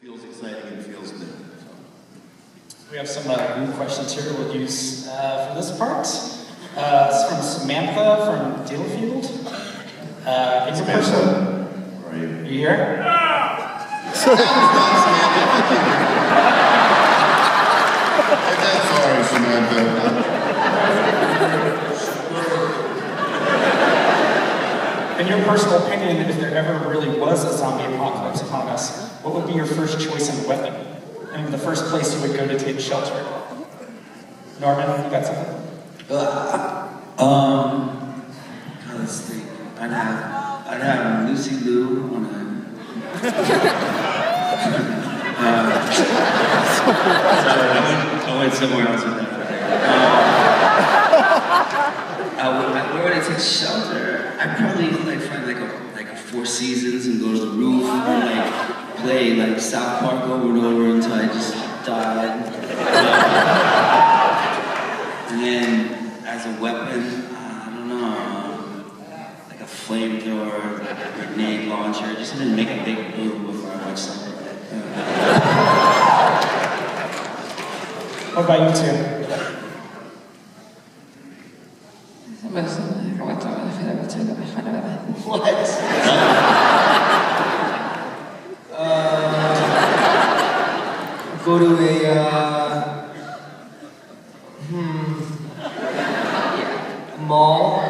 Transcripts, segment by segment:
feels exciting and feels new. So. We have some new questions here we'll use for this part. It's from Samantha from Dealfield. Samantha, where are you? Are you here? I'm sorry, Samantha. In your personal opinion, if there ever really was a zombie apocalypse upon us, what would be your first choice in weapon? And the first place you would go to take shelter? Norman, you got something? Let's think. I'd have Lucy Lou on a. Sorry, I went somewhere else with that. Where would I take shelter? I'd probably find like a Four Seasons and go to the roof and play South Park over and over until I just died. And then as a weapon, I don't know, like a flamethrower, grenade launcher, just to make a big boom before I watch something. What about you two? What? Go to a mall.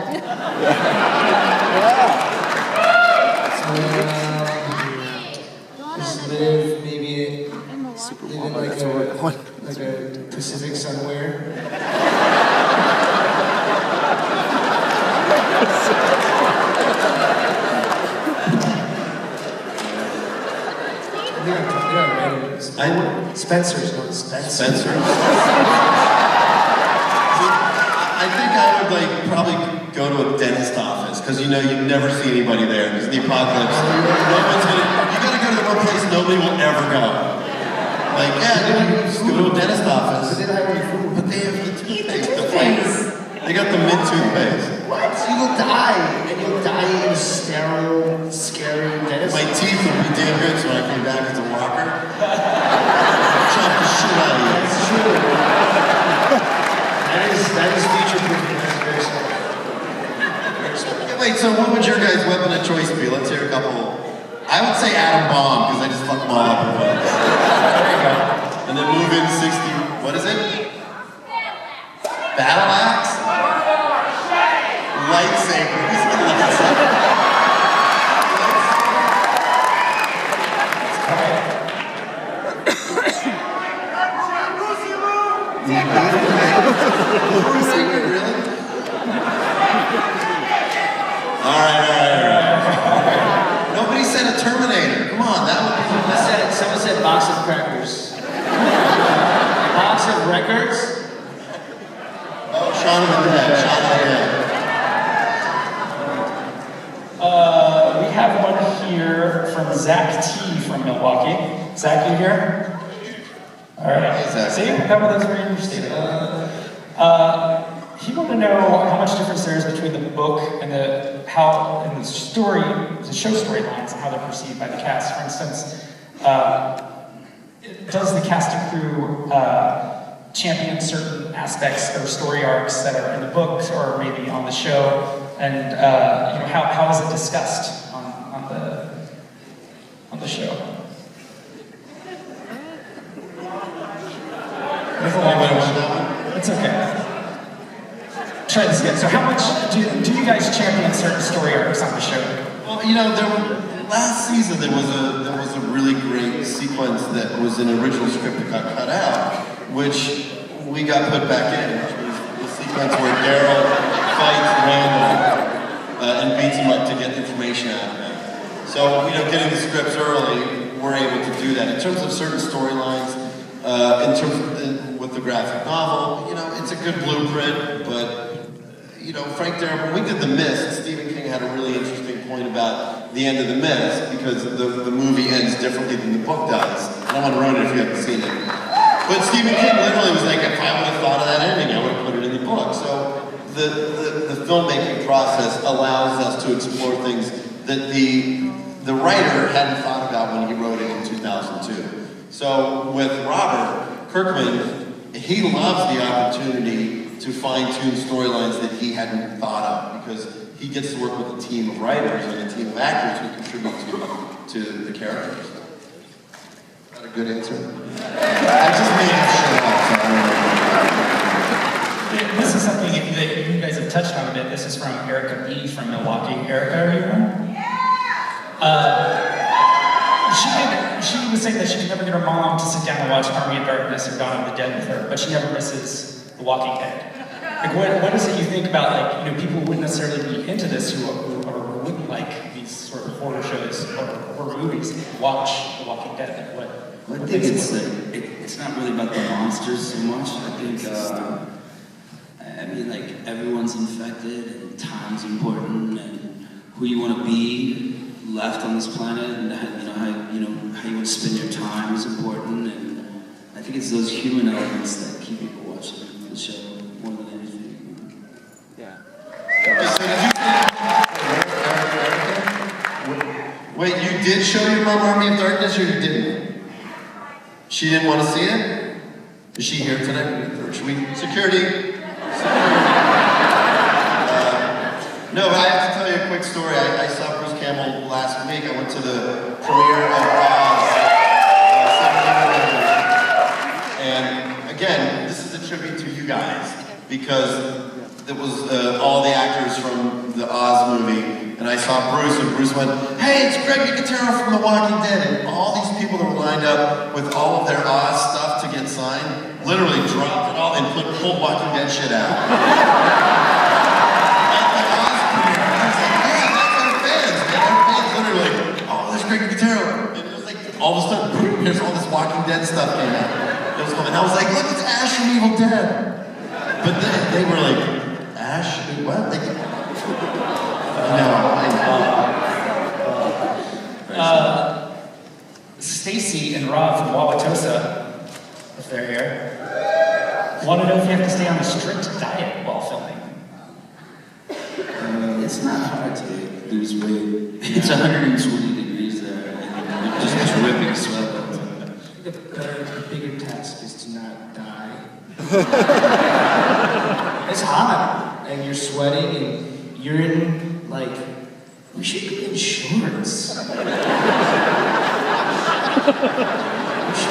Just live maybe live in like a Pacific somewhere. Spencer's. I think I would probably go to a dentist office because you never see anybody there. It's the apocalypse. You gotta go to the one place nobody will ever go. Just go to a dentist office. But they have the toothpaste, the flavor. They got the mint toothpaste. What? You will die, and you'll die in a sterile, scary dentist. My teeth would be damn good so when I came back as a walker. Chop the shit out of you. That's true. That is future proofing. That's very simple. Wait, so what would your guys' weapon of choice be? Let's hear a couple. I would say atom bomb, because I just fuck them all up at once. There you go. And then move in 60, what is it? Battle axe? Lightsabers. Really? All right. Nobody said a Terminator. Come on, that would be. Someone said box of crackers. Box of records? Oh, Shaun of the Dead. We have one here from Zach T from Milwaukee. Zach, you here? All right. Hey, Zach. See, that was very interesting. He wanted to know how much difference there is between the book and the show storylines and how they're perceived by the cast. For instance, does the cast and crew champion certain aspects or story arcs that are in the books or maybe on the show? And how is it discussed on the show? It's okay. Try this again. So how much do you guys champion certain story arcs on the show? Well, last season there was a really great sequence that was an original script that got cut out, which we got put back in, which was the sequence where Daryl fights Randall and beats him up to get information out of him. So, getting the scripts early, we're able to do that. In terms of certain storylines, with the graphic novel, it's a good blueprint, but Frank Darabont, when we did The Mist, Stephen King had a really interesting point about the end of The Mist, because the movie ends differently than the book does. I don't want to ruin it if you haven't seen it. But Stephen King literally was like, if I would have thought of that ending, I would have put it in the book. So the filmmaking process allows us to explore things that the writer hadn't thought about when he wrote it in 2002. So with Robert Kirkman, he loves the opportunity to fine-tune storylines that he hadn't thought of, because he gets to work with a team of writers and a team of actors who contribute to the characters. Is that a good answer? I just made it shut up, so I don't know. This is something that you guys have touched on a bit. This is from Erica B. from Milwaukee. Erica, are you around? She was saying that she could never get her mom to sit down and watch Army of Darkness or Dawn of the Dead with her, but she never misses The Walking Dead. Like, what is it you think about, like, you know, people who wouldn't necessarily be into this, who wouldn't like these sort of horror shows or horror movies, watch The Walking Dead? Like, I think it's like, it's not really about the monsters so much. I think, I mean, like, everyone's infected, and time's important, and who you want to be left on this planet, and how you want to spend your time is important. And I think it's those human elements that keep people watching the show more than anything. Yeah. Wait, you did show your mom Army of Darkness, or you didn't? She didn't want to see it? Is she here tonight? Or should we? Security! No, I have to tell you a quick story. I saw Bruce Campbell last week. I went to the premiere of Oz, 17 and again, this is a tribute to you guys, because it was all the actors from the Oz movie, and I saw Bruce, and Bruce went, "Hey, it's Greg Nicotero from The Walking Dead," and all these people that were lined up with all of their Oz stuff to get signed literally dropped it all and pulled Walking Dead shit out. All of a sudden, boom, here's all this Walking Dead stuff came out. It was coming. I was like, look, it's Ash from Evil Dead. But they were like, Ash? What? Like, no, I know. Stacy and Rob from Wauwatosa, if they're here, want to know if you have to stay on a strict diet while filming. It's not hard to lose weight. It's 120 degrees there, and you're just dripping sweat all the time. The bigger task is to not die. It's hot, and you're sweating, and you're in, like, we should be in shorts. We should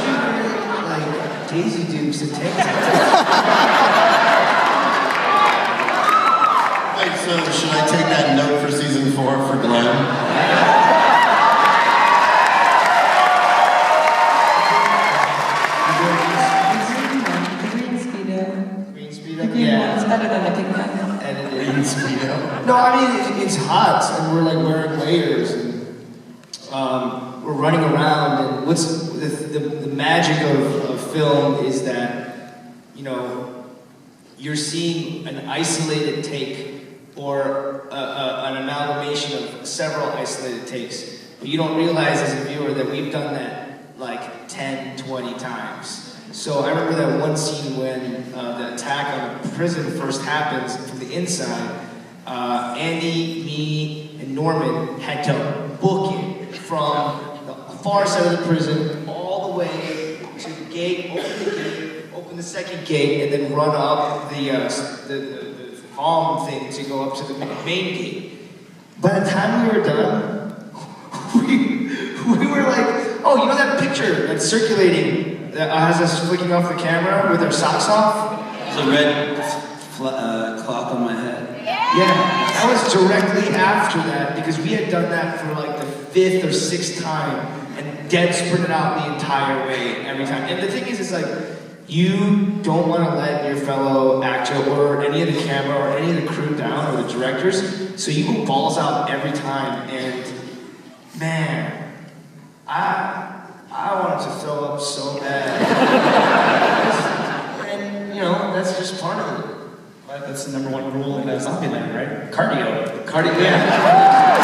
be wearing, like, Daisy Dukes and tank tops. Wait, so should I take that note for season 4 for Glenn? Better than the pink one. Green Speedo? No, I mean, it's hot, and we're like wearing layers, and we're running around, and what's the magic of film is that, you know, you're seeing an isolated take, or an amalgamation of several isolated takes, but you don't realize as a viewer that we've done that like 10, 20 times. So I remember that one scene when the attack on the prison first happens from the inside. Andy, me, and Norman had to book it from the far side of the prison all the way to the gate, open the second gate, and then run up the arm thing to go up to the main gate. By the time we were done, we were like, oh, you know that picture that's circulating that has us flicking off the camera with our socks off? There's a red cloth on my head. Yeah, that was directly after that, because we had done that for like the 5th or 6th time, and dead sprinted out the entire way every time. And the thing is, it's like, you don't want to let your fellow actor or any of the camera or any of the crew down, or the directors, so you go balls out every time. And man, I wanted to throw up so bad. And you know, that's just part of it. That's the #1 rule in Zombieland, right? Cardio. Yeah.